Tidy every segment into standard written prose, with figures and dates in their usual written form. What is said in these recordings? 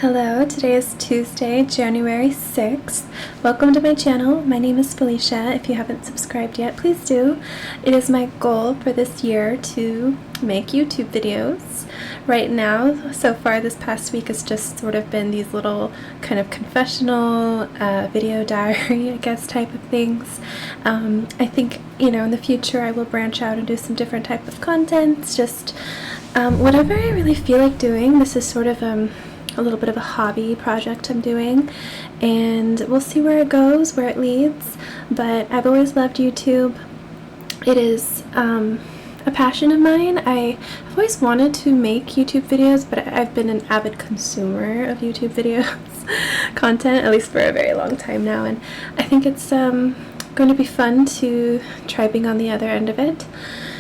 Hello, today is Tuesday, January 6th. Welcome to my channel. My name is Felicia. If you haven't subscribed yet, please do. It is my goal for this year to make YouTube videos. Right now, so far this past week has just sort of been these little kind of confessional video diary, I guess, type of things. I think, in the future I will branch out and do some different type of content, just whatever I really feel like doing. This is sort of a little bit of a hobby project I'm doing, and we'll see where it goes, where it leads. But I've always loved YouTube. It is a passion of mine. I've always wanted to make YouTube videos, but I've been an avid consumer of YouTube videos content, at least for a very long time now, and I think it's going to be fun to try being on the other end of it.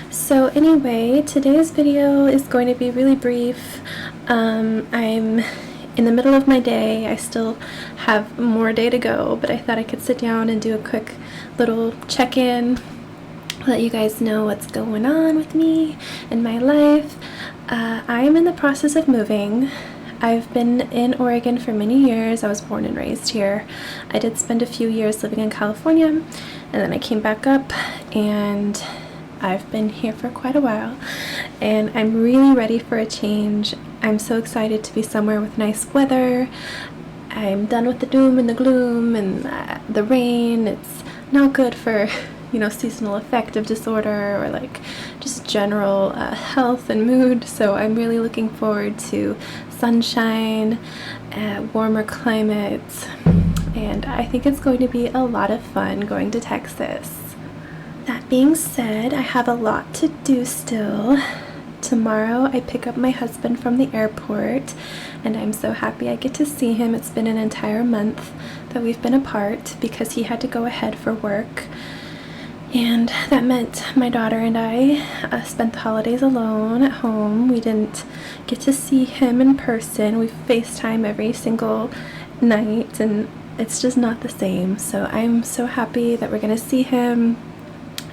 So anyway, today's video is going to be really brief. I'm in the middle of my day. I still have more day to go, but I thought I could sit down and do a quick little check-in, let you guys know what's going on with me and my life. I'm in the process of moving. I've been in Oregon for many years. I was born and raised here. I did spend a few years living in California, and then I came back up, and I've been here for quite a while, and I'm really ready for a change. I'm so excited to be somewhere with nice weather. I'm done with the doom and the gloom and the rain. It's not good for, seasonal affective disorder or like just general health and mood. So I'm really looking forward to sunshine, warmer climates, and I think it's going to be a lot of fun going to Texas. That being said, I have a lot to do still. Tomorrow I pick up my husband from the airport, and I'm so happy I get to see him. It's been an entire month that we've been apart because he had to go ahead for work, and that meant my daughter and I spent the holidays alone at home. We didn't get to see him in person. We FaceTime every single night, and it's just not the same. So I'm so happy that we're gonna see him.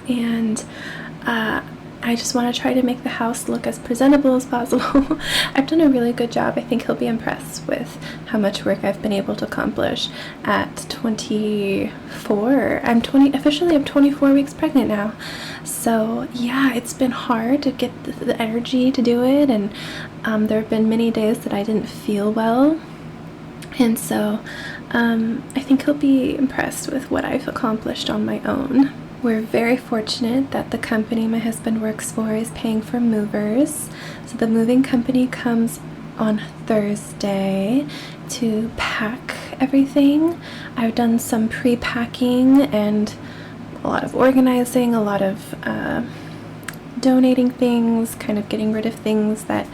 And I just want to try to make the house look as presentable as possible. I've done a really good job. I think he'll be impressed with how much work I've been able to accomplish at 24. I'm 24 weeks pregnant now. So yeah, it's been hard to get the energy to do it, and there have been many days that I didn't feel well. And so I think he'll be impressed with what I've accomplished on my own. We're very fortunate that the company my husband works for is paying for movers. So the moving company comes on Thursday to pack everything. I've done some pre-packing and a lot of organizing, a lot of donating things, kind of getting rid of things that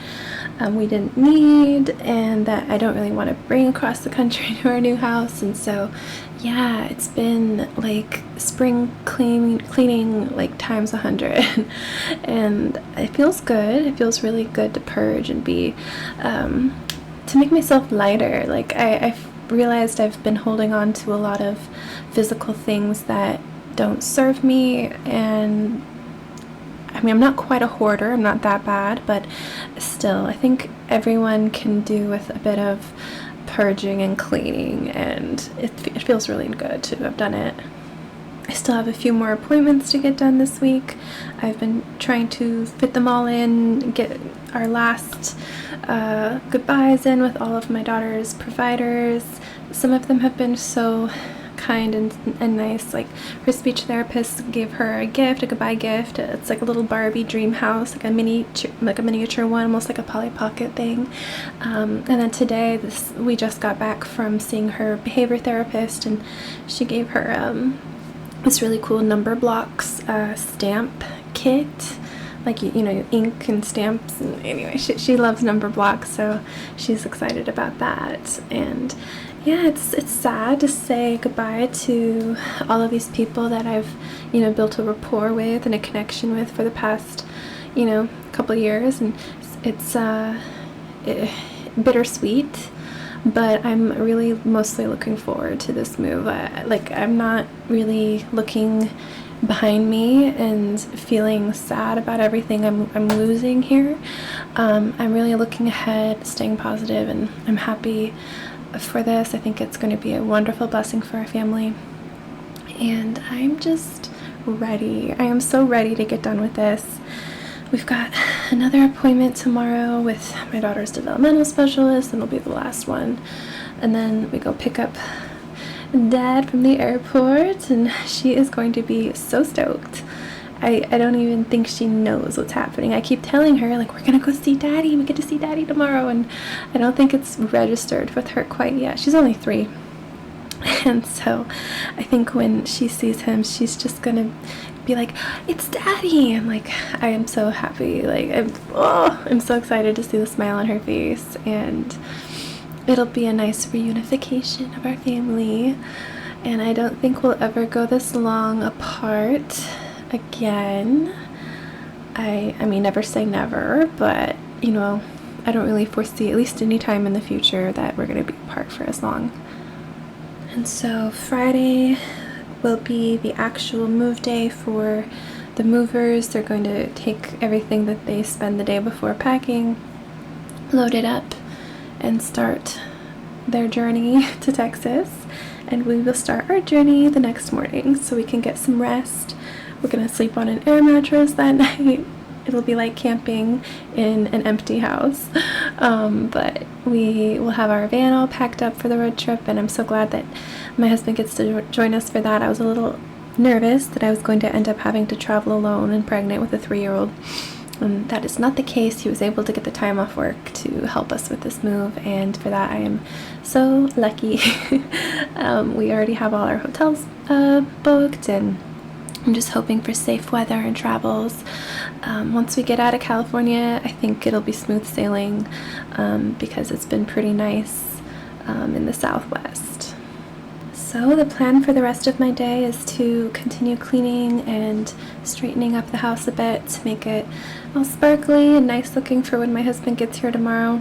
we didn't need and that I don't really want to bring across the country to our new house. And so yeah, it's been like spring cleaning like times 100 and it feels good. It feels really good to purge and be to make myself lighter. Like I've realized I've been holding on to a lot of physical things that don't serve me, and I mean, I'm not quite a hoarder, I'm not that bad, but still, I think everyone can do with a bit of purging and cleaning, and it feels really good to have done it. I still have a few more appointments to get done this week. I've been trying to fit them all in, get our last goodbyes in with all of my daughter's providers. Some of them have been so kind and nice. Like her speech therapist gave her a gift, a goodbye gift. It's like a little Barbie dream house, like a miniature one, almost like a Polly Pocket thing. And then today, we just got back from seeing her behavior therapist, and she gave her this really cool number blocks stamp kit, like ink and stamps. And anyway, she loves number blocks, so she's excited about that. And yeah, it's sad to say goodbye to all of these people that I've, built a rapport with and a connection with for the past, couple of years, and it's bittersweet, but I'm really mostly looking forward to this move. I'm not really looking behind me and feeling sad about everything I'm losing here. I'm really looking ahead, staying positive, and I'm happy for this. I think it's going to be a wonderful blessing for our family, and I'm just ready. I am so ready to get done with this. We've got another appointment tomorrow with my daughter's developmental specialist, and it'll be the last one. And then we go pick up Dad from the airport, and she is going to be so stoked. I don't even think she knows what's happening. I keep telling her, like, we're gonna go see Daddy. We get to see Daddy tomorrow, and I don't think it's registered with her quite yet. She's only 3. And so I think when she sees him, she's just gonna be like, it's Daddy. And like, I am so happy. Like, I'm so excited to see the smile on her face, and it'll be a nice reunification of our family. And I don't think we'll ever go this long apart again. I mean, never say never, but you know, I don't really foresee, at least any time in the future, that we're going to be apart for as long. And so Friday will be the actual move day for the movers. They're going to take everything that they spend the day before packing, load it up, and start their journey to Texas. And we will start our journey the next morning so we can get some rest. We're going to sleep on an air mattress that night. It'll be like camping in an empty house. But we will have our van all packed up for the road trip, and I'm so glad that my husband gets to join us for that. I was a little nervous that I was going to end up having to travel alone and pregnant with a 3-year-old. And that is not the case. He was able to get the time off work to help us with this move, and for that I am so lucky. We already have all our hotels booked, and I'm just hoping for safe weather and travels. Once we get out of California, I think it'll be smooth sailing because it's been pretty nice in the Southwest. So the plan for the rest of my day is to continue cleaning and straightening up the house a bit to make it all sparkly and nice looking for when my husband gets here tomorrow.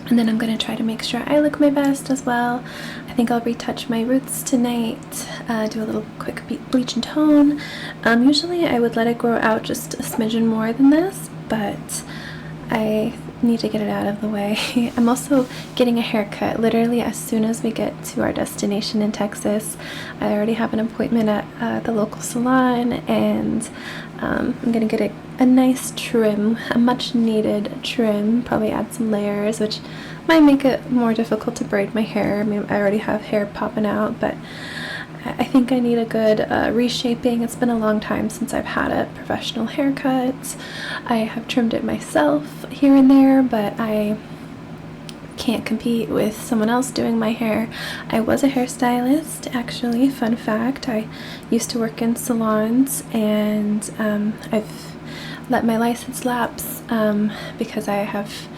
And then I'm going to try to make sure I look my best as well. I think I'll retouch my roots tonight, do a little quick bleach and tone. Usually I would let it grow out just a smidgen more than this, but I need to get it out of the way. I'm also getting a haircut literally as soon as we get to our destination in Texas. I already have an appointment at the local salon, and I'm going to get a nice trim, a much needed trim, probably add some layers, which might make it more difficult to braid my hair. I mean, I already have hair popping out, but I think I need a good reshaping. It's been a long time since I've had a professional haircut. I have trimmed it myself here and there, but I can't compete with someone else doing my hair. I was a hairstylist, actually. Fun fact, I used to work in salons, and I've let my license lapse because I have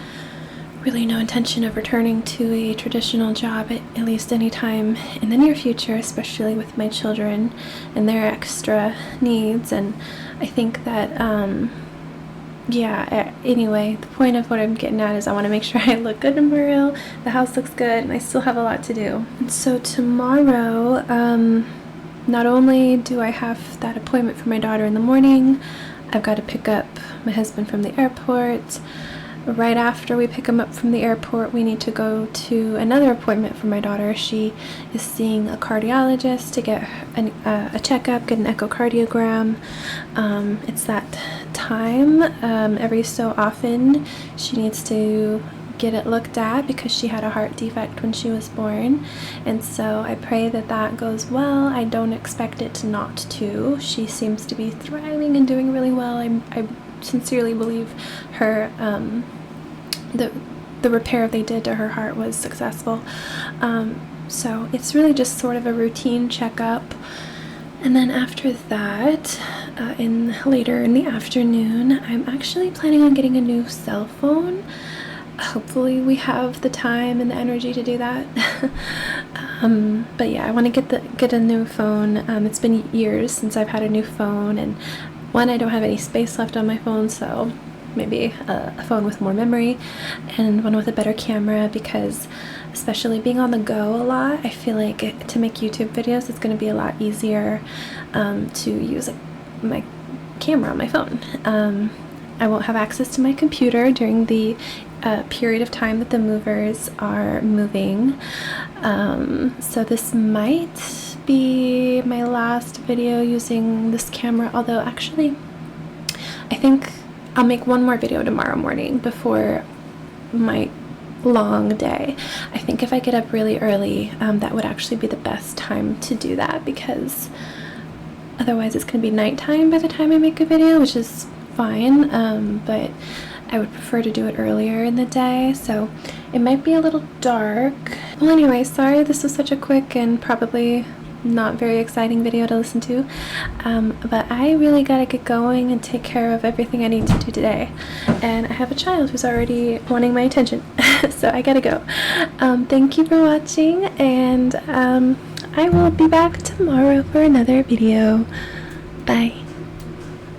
really no intention of returning to a traditional job at least any time in the near future, especially with my children and their extra needs. And I think that anyway, the point of what I'm getting at is I want to make sure I look good tomorrow, the house looks good, and I still have a lot to do. And so tomorrow, not only do I have that appointment for my daughter in the morning, I've got to pick up my husband from the airport. Right after we pick him up from the airport, we need to go to another appointment for my daughter. She is seeing a cardiologist to get a checkup, get an echocardiogram. It's that time. Every so often she needs to get it looked at because she had a heart defect when she was born, and so I pray that that goes well. I don't expect it to not to. She seems to be thriving and doing really well. I sincerely believe her the repair they did to her heart was successful. So it's really just sort of a routine checkup. And then after that, later in the afternoon, I'm actually planning on getting a new cell phone. Hopefully we have the time and the energy to do that. But yeah, I want to get a new phone. It's been years since I've had a new phone, and one, I don't have any space left on my phone, so maybe a phone with more memory, and one with a better camera, because especially being on the go a lot. I feel like to make YouTube videos, it's going to be a lot easier to use my camera on my phone. I won't have access to my computer during the period of time that the movers are moving. So this might be my last video using this camera, although actually I think I'll make one more video tomorrow morning before my long day. I think if I get up really early, that would actually be the best time to do that, because otherwise it's going to be nighttime by the time I make a video, which is fine, but I would prefer to do it earlier in the day, so it might be a little dark. Well, anyway, sorry this was such a quick and probably not very exciting video to listen to, but I really gotta get going and take care of everything I need to do today, and I have a child who's already wanting my attention, so I gotta go. Thank you for watching, and I will be back tomorrow for another video. Bye.